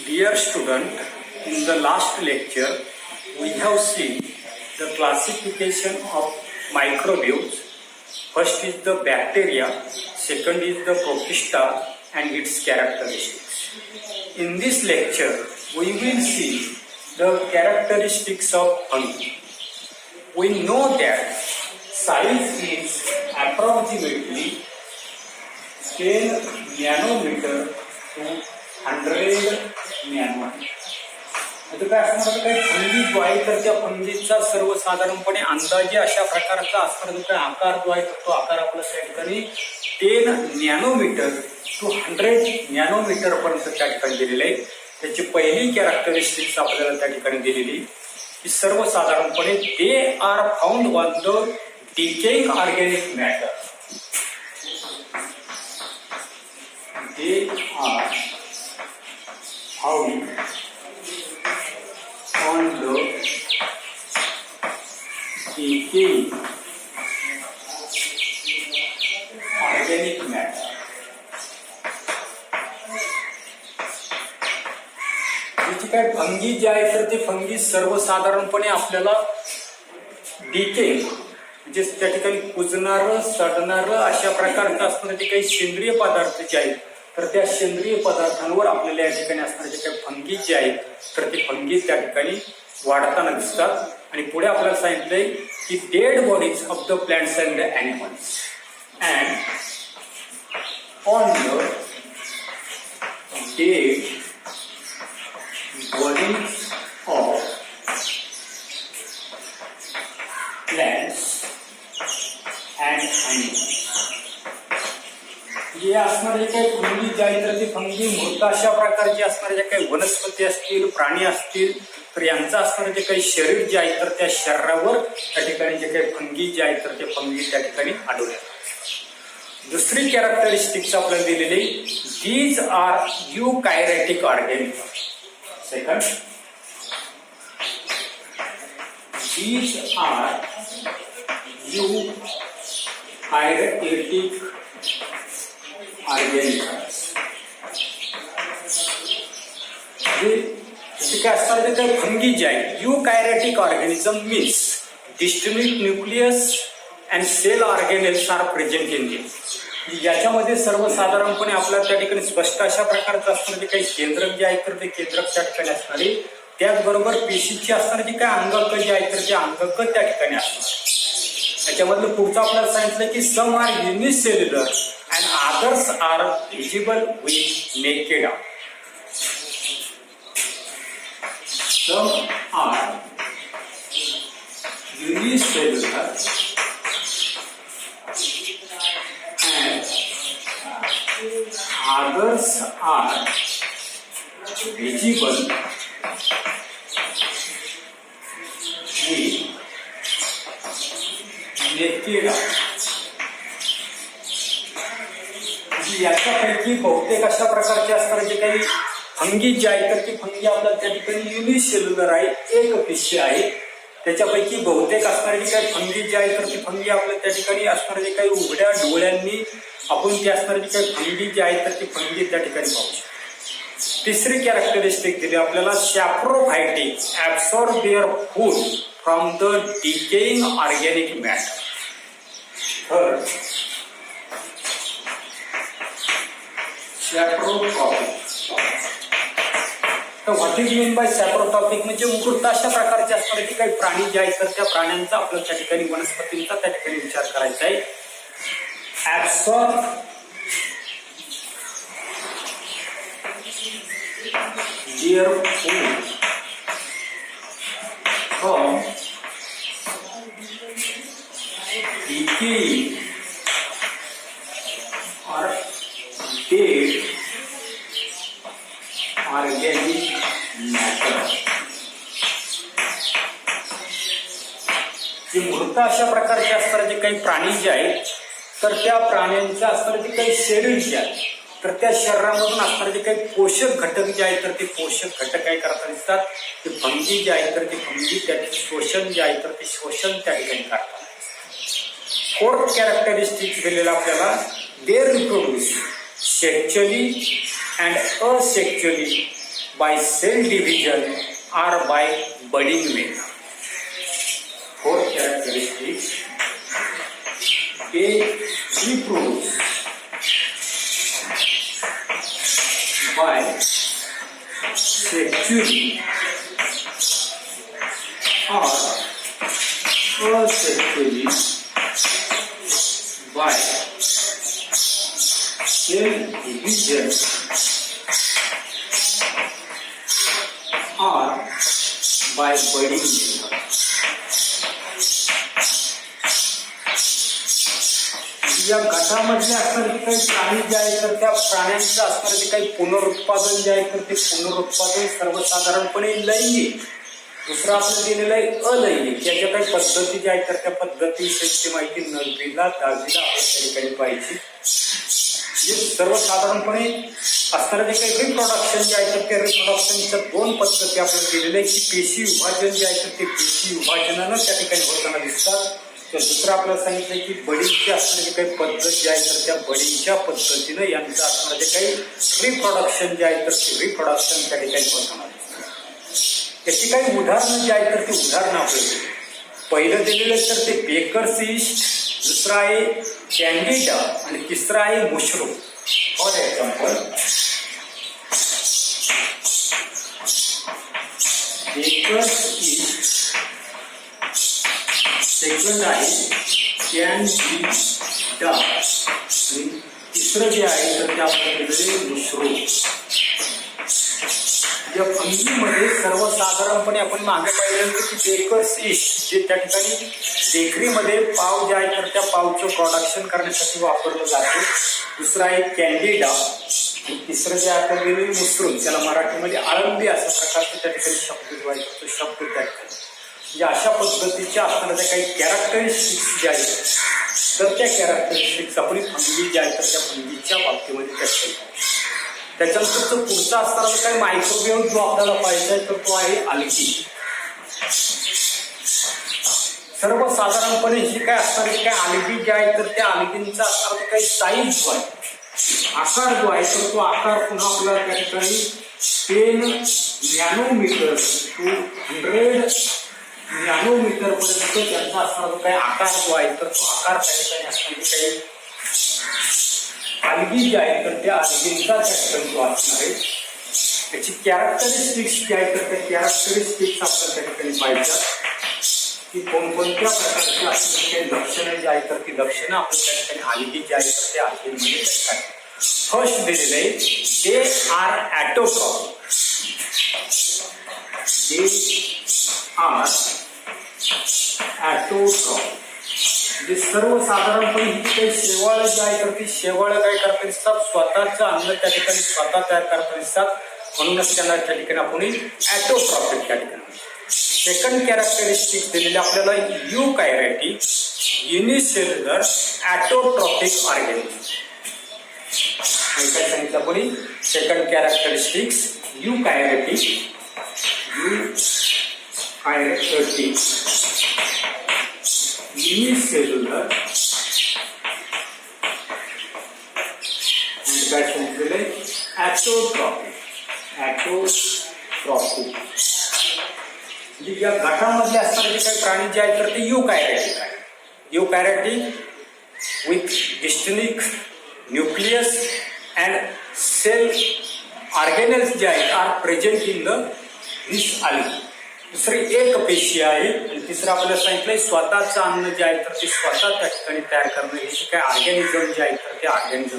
Dear student, in the last lecture, we have seen the classification of microbes. First is the bacteria, second is the protista and its characteristics. In this lecture, we will see the characteristics of fungi. We know that size is approximately 10 nanometer to 100 nanometre. आता काय असणार काही fungi जो आहे तर त्या फंगीचा सर्वसाधारणपणे अंदाजे अशा प्रकारचा असणार जो काही आकार जो आहे तो आकार आपला त्या ठिकाणी 10 नॅनोमीटर टू 100 नॅनोमीटर पर्यंत त्या ठिकाणी दिलेले आहे. त्याची पहिली कॅरेक्टरिस्टिक्स आपल्याला त्या ठिकाणी दिलेली की सर्वसाधारणपणे they are found on the decaying organic matter. They are found on the decaying organic matter. जी काय फंगी जी आहे तर ते फंगी सर्वसाधारणपणे आपल्याला डिके म्हणजे त्या ठिकाणी कुजणारं सडणारं अशा प्रकारचं असणारे जे काही सेंद्रिय पदार्थ जे आहेत तर त्या सेंद्रिय पदार्थांवर आपल्याला या ठिकाणी असणारे जे काही फंगी जे आहेत तर ते फंगी त्या ठिकाणी वाढताना दिसतात. आणि पुढे आपल्याला सांगितलंय की dead bodies of the plants and the animals and on the dead bodies of plants and animals जे असणारे जे काही फंगी जे आहेत तर ते फंगी मृत अशा प्रकारचे असणारे जे काही वनस्पती असतील प्राणी असतील तर यांचं असणारे जे काही शरीर जे आहे तर त्या शरीरावर त्या ठिकाणी जे काही फंगी जे आहेत तर ते फंगी त्या ठिकाणी आढळून येतात. दुसरी कॅरेक्टरिस्टिक्स आपल्याला दिलेली these are eukaryotic organism. Second, these are eukaryotic organisms. जे काय असणार ते फंगी जे आहे eukaryotic organism means distinct nucleus and cell organelles are present in them. याच्यामध्ये सर्वसाधारणपणे आपल्याला त्या ठिकाणी स्पष्ट अशा प्रकारचं असणार जे काही केंद्रक जे आहे तर ते केंद्रक त्या ठिकाणी असणारे त्याचबरोबर पेशीची असणारे जे काही अंगक जे आहे तर ते अंगक त्या ठिकाणी असणार. त्याच्यामधलं पुढचं आपल्याला सांगितलं की some are unicellular and others are visible with naked eye. Some are unicellular and others are visible with naked eye. याच्यापैकी बहुतेक अशा प्रकारचे असणारे जे काही फंगी जे आहे तर ती फंगी आपल्याला त्या ठिकाणी युनिसेल्युलर आहे, एक पेशी आहे. त्याच्यापैकी बहुतेक असणारे जे काही फंगी जे आहे तर ती फंगी आपल्याला त्या ठिकाणी असणारे जे काही उघड्या डोळ्यांनी आपण ती असणारे जे काही फंगी जे आहे तर ती फंगी त्या ठिकाणी पाहू शकतो. तिसरी कॅरेक्टरिस्टिक दिली आपल्याला saprophytic absorb their food from the decaying organic matter. Third, saprophytic. तर what is mean by saprophytic म्हणजे मृत अशा प्रकारचे असणारे जे काही प्राणी जे आहेत तर त्या प्राण्यांचा आपल्याला त्या ठिकाणी वनस्पतींचा त्या ठिकाणी विचार करायचा आहे. Absorb their food from decaying or dead organic matter. जे मृत अशा प्रकारचे असणारे जे काही प्राणी जे आहेत तर त्या प्राण्यांच्या असणारे जे काही शरीर जे आहेत तर त्या शरीरामधून असणारे जे काही पोषक घटक जे आहेत तर ते पोषक घटक काय करतात दिसतात ते फंगी जे आहेत तर ते फंगी त्याचे शोषण जे आहे तर ते शोषण त्या ठिकाणी करतात. फोर्थ कॅरेक्टरिस्टिक दिलेला आपल्याला they reproduce sexually and asexually by cell division or by budding method. Fourth characteristic, they reproduce by sexually or asexually by cell division or by budding method. या गटामधले असणारे काही प्राणी जे आहेत तर त्या प्राण्यांचं असणारे जे काही पुनरुत्पादन जे आहे तर ते पुनरुत्पादन सर्वसाधारणपणे लैंगिक. दुसरं आपलं दिलेलं आहे अलैंगिक. याच्या काही पद्धती ज्या आहेत तर त्या पद्धतीविषयीची माहिती 9वीला 10वीला आपण त्या ठिकाणी पाहिजे. सर्वसाधारणपणे असणारे जे काही रिप्रोडक्शन जे आहे तर त्या रिप्रोडक्शनच्या 2 पद्धती आपल्याला दिलेल्या आहे की पेशी विभाजन जे आहे तर ते पेशी विभाजनानं त्या ठिकाणी होताना दिसतात. तर दुसरं आपल्याला सांगितलं की बडिंगची असणारी काही पद्धत जी आहे तर त्या बडिंगच्या पद्धतीनं यांचं असणारं जे काही रिप्रोडक्शन जे आहे तर ते रिप्रोडक्शन त्या ठिकाणी होताना दिसतं. याची काही उदाहरणं जी आहेत तर ती उदाहरणं आपल्याला पहिलं दिलेलं तर ते बेकर्स ईस्ट, दुसरं आहे कॅन्डिडा आणि तिसरं आहे mushroom. For example baker's yeast, second आहे कॅन्डिडा आणि तिसरं जे आहे तर ते आपल्याकडे मशरूम. या फंगीमध्ये सर्वसाधारणपणे आपण मागे पाहिलं की बेकर्स ईस्ट जे त्या ठिकाणी बेकरीमध्ये पाव जे आहे तर त्या पावचं प्रोडक्शन करण्यासाठी वापरलं जातं. दुसरं आहे कॅन्डिडा आणि तिसरं जे आपल्याकडे मशरूम, त्याला मराठीमध्ये आळंबी अशा प्रकारचे त्या ठिकाणी शब्द जो आहे तो शब्द त्या ठिकाणी म्हणजे अशा पद्धतीच्या असणाऱ्या काही कॅरेक्टरिस्टिक्स जे आहेत तर त्या कॅरेक्टरिस्टिक्स आपण फंगी जे आहे तर त्या फंगीच्या बाबतीमध्ये चर्चा करू. त्याच्यानंतर पुढचा असताना काही मायक्रोवेव्ह जो आपल्याला पाहिजे आहे तर तो आहे अल्गी. सर्वसाधारणपणे ही काय असणार काही अल्गी जे आहे तर त्या अल्गींचा असणारा काही साईज जो आहे आकार जो आहे तर तो आकार पुन्हा आपल्याला त्या ठिकाणी 10 नॅनोमीटर टू 100 नॅनोमीटर पर्यंत त्यांचा असणारा काही आकार जो आहे तर तो आकार त्या ठिकाणी असणारी काही अल्गी जे आहे तर त्या अल्गींचा त्या ठिकाणी जो असणार आहे त्याची कॅरेक्टरिस्टिक्स जे आहे तर त्या कॅरेक्टरिस्टिक्स आपल्याला त्या ठिकाणी पाहिजेत की कोणकोणत्या प्रकारची असणारी काही लक्षणं जी आहेत तर ती लक्षणं आपल्या त्या ठिकाणी अल्गी जे आहे तर त्या अल्गींमध्ये काय. फर्स्ट दिलेले आहे दे आर ॲटोट्रॉपिक. दे आर ॲटोट्रॉपिक म्हणजे सर्वसाधारणपणे ही काही शेवाळ जी आहे तर ती शेवाळ काय करता दिसतात स्वतःचं अन्न त्या ठिकाणी स्वतः तयार करता दिसतात. म्हणूनच त्यांना त्या ठिकाणी आपण ॲटोट्रॉपिक त्या ठिकाणी. सेकंड कॅरेक्टरिस्टिक दिलेले आपल्याला युकॅरियोटिक युनिसेल्युलर ॲटोट्रॉपिक ऑर्गॅनिझम. काय सांगितलं आपण सेकंड कॅरेक्टरिस्टिक्स युकॅरियोटिक unicellular and काय सांगितलेलं ॲटोट्रॉपिक. म्हणजे या गटामधले असणारे काही प्राणी जे आहेत तर ते युकॅरियोटिक आहे. Eukaryotic with distinct nucleus and cell organelles जे आहेत are present in the this algae. दुसरी एक पेशी आहे आणि तिसरं आपल्याला सांगितलंय स्वतःचं अन्न जे आहे तर ते स्वतः त्या ठिकाणी तयार करणं हे काय ऑर्गॅनिझम जे आहे तर ते ऑर्गॅनिझम.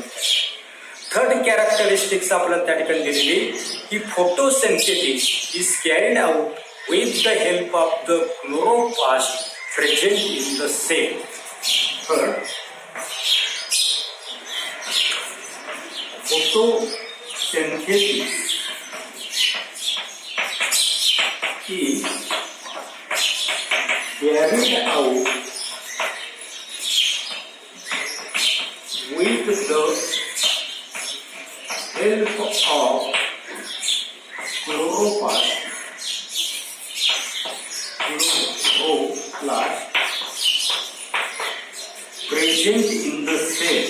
थर्ड कॅरेक्टरिस्टिक्स आपल्याला त्या ठिकाणी दिलेली की photosynthesis is carried out with the help of the chloroplast present in the cell. Third photosynthesis is carried out with the help of chloroplast present in the cell.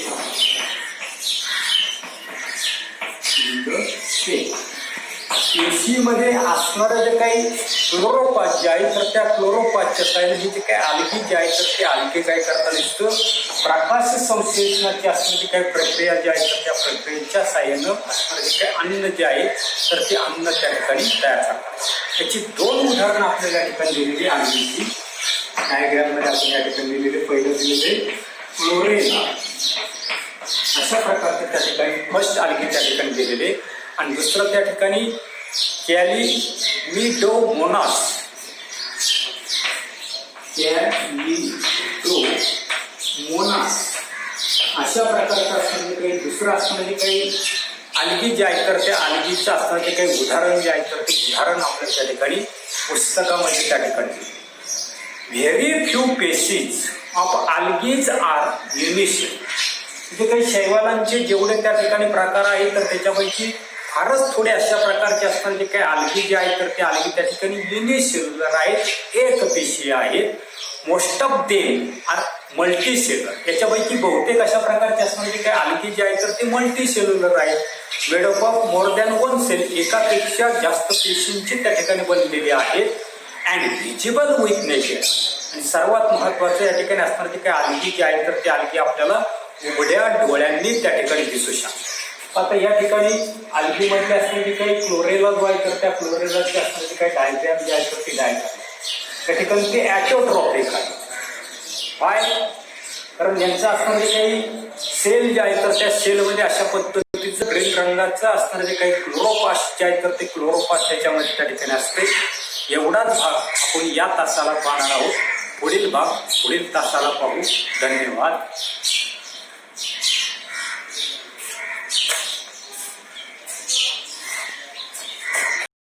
पेशीमध्ये असणारं जे काही क्लोरोपास जे आहे तर त्या क्लोरोपासच्या साह्याने जे काही आल्गी जे आहे तर ते आल्गे काय करता दिसतं प्रकाश संश्लेषणाची असणारी काही प्रक्रिया जी आहे तर त्या प्रक्रियेच्या साह्यानं असणारं जे काही अन्न जे आहे तर ते अन्न त्या ठिकाणी तयार करतात. त्याची 2 उदाहरणं आपल्याला या ठिकाणी दिलेली आल्गीची डायग्राममध्ये आपण या ठिकाणी दिलेले. पहिलं दिलेले क्लोरेला, अशा प्रकारचे त्या ठिकाणी फर्स्ट आल्गी त्या ठिकाणी दिलेले. आणि दुसरं त्या ठिकाणी कॅलिमिडोमोनास, कॅलिमिडोमोनास अशा प्रकारचं असणारे काही दुसरं असणारे काही आल्गी जे आहे तर त्या आल्गीचं असणारे काही उदाहरण जे आहे तर ते उदाहरण आपल्या त्या ठिकाणी पुस्तकामध्ये त्या ठिकाणी. Very few species of algae are unicell. तिथे काही शैवालांचे जेवढे त्या ठिकाणी प्रकार आहेत तर त्याच्यापैकी फारच थोडे अशा प्रकारचे असतात जे काही आल्गी जे आहेत तर ते आल्गी त्या ठिकाणी युनिसेल्युलर आहेत, एक पेशी आहेत. Most of them are multicellular. याच्यापैकी बहुतेक अशा प्रकारचे असणारे जे काही आल्गी जे आहेत तर ते मल्टीसेल्युलर आहेत. Made up of more than 1 cell, एकापेक्षा जास्त पेशींची त्या ठिकाणी बनलेली आहेत. And visible with nature. आणि सर्वात महत्वाचं या ठिकाणी असणारे जे काही आल्गी जे आहेत तर ते आल्गी आपल्याला उघड्या डोळ्यांनी त्या ठिकाणी दिसू शकतात. आता या ठिकाणी आल्गीमधले असणारे काही क्लोरेला जो आहे तर त्या क्लोरेलाचे असणारे काही डायग्राम जे आहे तर ते डायग्राम त्या ठिकाणी ते ॲटोट्रॉपिक आहे. काय कारण यांचं असणारे काही सेल जे आहे तर त्या सेलमध्ये अशा पद्धतीचं ग्रीन रंगाचं असणारे जे काही क्लोरोपास जे आहे तर ते क्लोरोपास त्याच्यामध्ये त्या ठिकाणी असते. एवढाच भाग आपण या तासाला पाहणार आहोत. पुढील भाग पुढील तासाला पाहू. धन्यवाद.